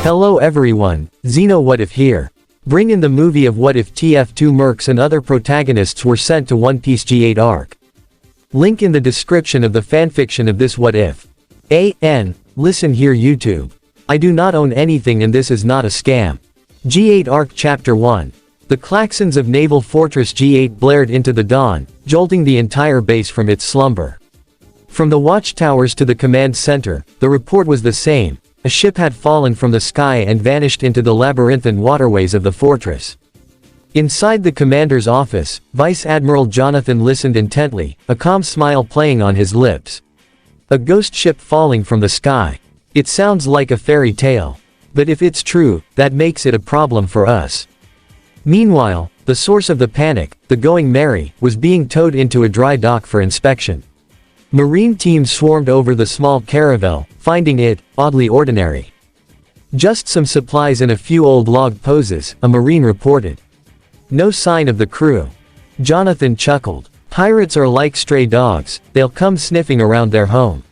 Hello everyone, Xeno What If here. Bring in the movie of What If TF2 Mercs and other protagonists were sent to One Piece G-8 arc. Link in the description of the fanfiction of this What If. Listen here YouTube. I do not own anything and this is not a scam. G-8 Arc Chapter 1. The klaxons of Naval Fortress G-8 blared into the dawn, jolting the entire base from its slumber. From the watchtowers to the command center, the report was the same. A ship had fallen from the sky and vanished into the labyrinthine waterways of the fortress. Inside the commander's office, Vice Admiral Jonathan listened intently, a calm smile playing on his lips. A ghost ship falling from the sky. It sounds like a fairy tale. But if it's true, that makes it a problem for us. Meanwhile, the source of the panic, the Going Merry, was being towed into a dry dock for inspection. Marine teams swarmed over the small caravel, finding it oddly ordinary. Just some supplies and a few old log poses, a Marine reported. No sign of the crew. Jonathan chuckled. Pirates are like stray dogs, they'll come sniffing around their home.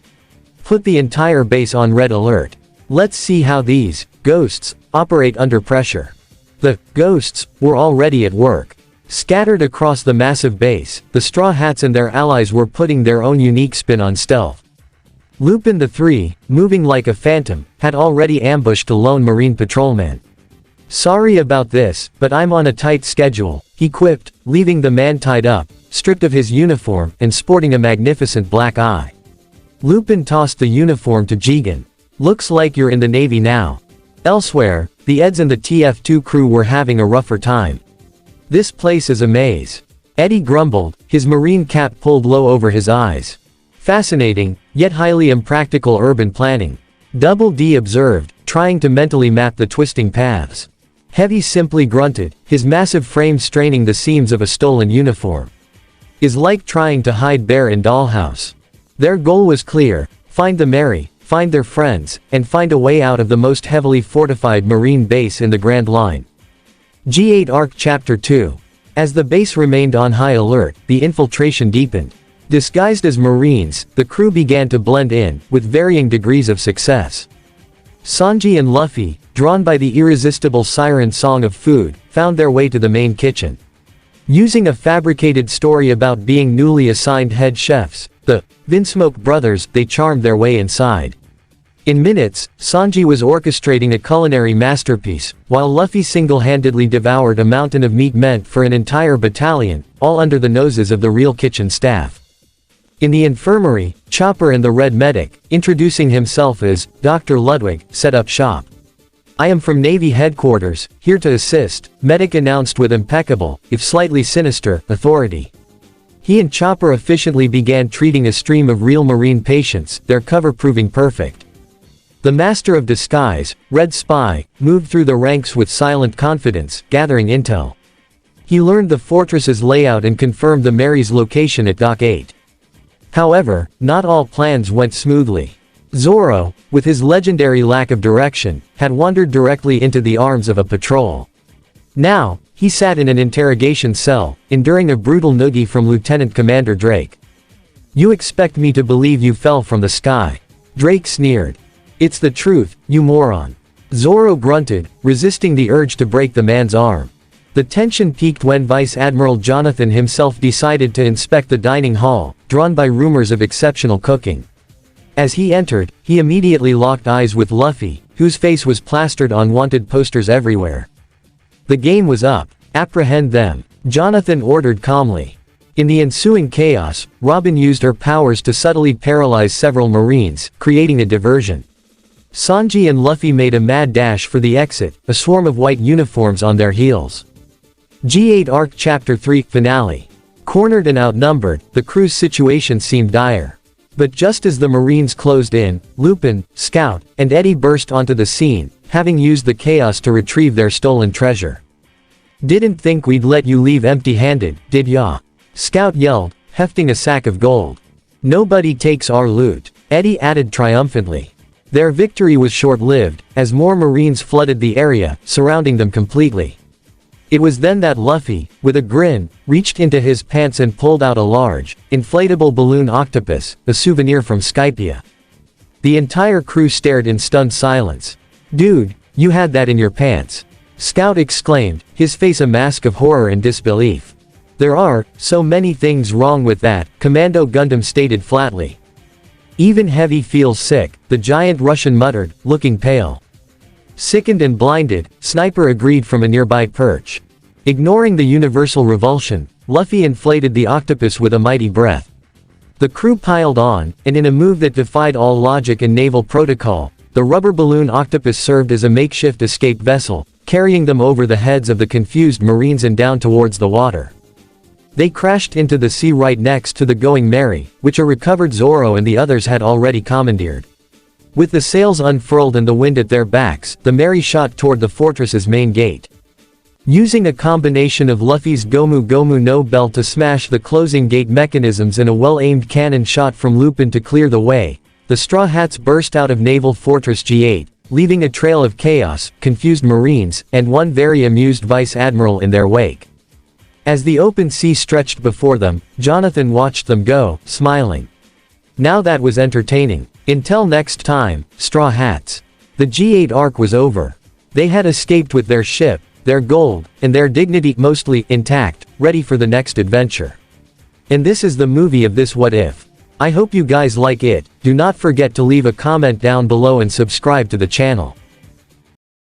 Put the entire base on red alert. Let's see how these ghosts operate under pressure. The ghosts were already at work. Scattered across the massive base, the Straw Hats and their allies were putting their own unique spin on stealth. Lupin III, moving like a phantom, had already ambushed a lone Marine patrolman. Sorry about this, but I'm on a tight schedule, he quipped, leaving the man tied up, stripped of his uniform, and sporting a magnificent black eye. Lupin tossed the uniform to Jigen. Looks like you're in the Navy now. Elsewhere, the Eds and the TF2 crew were having a rougher time. This place is a maze. Eddie grumbled, his Marine cap pulled low over his eyes. Fascinating, yet highly impractical urban planning. Double D observed, trying to mentally map the twisting paths. Heavy simply grunted, his massive frame straining the seams of a stolen uniform. Is like trying to hide bear in dollhouse. Their goal was clear, find the Merry, find their friends, and find a way out of the most heavily fortified Marine base in the Grand Line. G-8 Arc Chapter 2. As the base remained on high alert, the infiltration deepened. Disguised as Marines, the crew began to blend in, with varying degrees of success. Sanji and Luffy, drawn by the irresistible siren song of food, found their way to the main kitchen. Using a fabricated story about being newly assigned head chefs, the Vinsmoke brothers, they charmed their way inside. In minutes, Sanji was orchestrating a culinary masterpiece, while Luffy single-handedly devoured a mountain of meat meant for an entire battalion, all under the noses of the real kitchen staff. In the infirmary, Chopper and the Red Medic, introducing himself as Dr. Ludwig, set up shop. I am from Navy headquarters, here to assist, Medic announced with impeccable, if slightly sinister, authority. He and Chopper efficiently began treating a stream of real Marine patients, their cover proving perfect. The Master of Disguise, Red Spy, moved through the ranks with silent confidence, gathering intel. He learned the fortress's layout and confirmed the Merry's location at Dock 8. However, not all plans went smoothly. Zoro, with his legendary lack of direction, had wandered directly into the arms of a patrol. Now, he sat in an interrogation cell, enduring a brutal noogie from Lieutenant Commander Drake. You expect me to believe you fell from the sky? Drake sneered. It's the truth, you moron. Zoro grunted, resisting the urge to break the man's arm. The tension peaked when Vice Admiral Jonathan himself decided to inspect the dining hall, drawn by rumors of exceptional cooking. As he entered, he immediately locked eyes with Luffy, whose face was plastered on wanted posters everywhere. The game was up. Apprehend them, Jonathan ordered calmly. In the ensuing chaos, Robin used her powers to subtly paralyze several Marines, creating a diversion. Sanji and Luffy made a mad dash for the exit, a swarm of white uniforms on their heels. G-8 Arc Chapter 3 Finale. Cornered and outnumbered, the crew's situation seemed dire. But just as the Marines closed in, Lupin, Scout, and Eddie burst onto the scene, having used the chaos to retrieve their stolen treasure. Didn't think we'd let you leave empty-handed, did ya? Scout yelled, hefting a sack of gold. Nobody takes our loot, Eddie added triumphantly. Their victory was short-lived, as more Marines flooded the area, surrounding them completely. It was then that Luffy, with a grin, reached into his pants and pulled out a large, inflatable balloon octopus, a souvenir from Skypia. The entire crew stared in stunned silence. Dude, You had that in your pants. Scout exclaimed, his face a mask of horror and disbelief. There are so many things wrong with that, Commando Gundam stated flatly. Even Heavy feels sick, the giant Russian muttered, looking pale. Sickened and blinded, Sniper agreed from a nearby perch. Ignoring the universal revulsion, Luffy inflated the octopus with a mighty breath. The crew piled on, and in a move that defied all logic and naval protocol, the rubber balloon octopus served as a makeshift escape vessel, carrying them over the heads of the confused Marines and down towards the water. They crashed into the sea right next to the Going Merry, which a recovered Zoro and the others had already commandeered. With the sails unfurled and the wind at their backs, the Merry shot toward the fortress's main gate. Using a combination of Luffy's Gomu Gomu no Bell to smash the closing gate mechanisms and a well-aimed cannon shot from Lupin to clear the way, the Straw Hats burst out of Naval Fortress G-8, leaving a trail of chaos, confused Marines, and one very amused Vice Admiral in their wake. As the open sea stretched before them, Jonathan watched them go, smiling. Now that was entertaining. Until next time, Straw Hats. The G-8 arc was over. They had escaped with their ship, their gold, and their dignity mostly intact, ready for the next adventure. And this is the movie of this What If. I hope you guys like it. Do not forget to leave a comment down below and subscribe to the channel.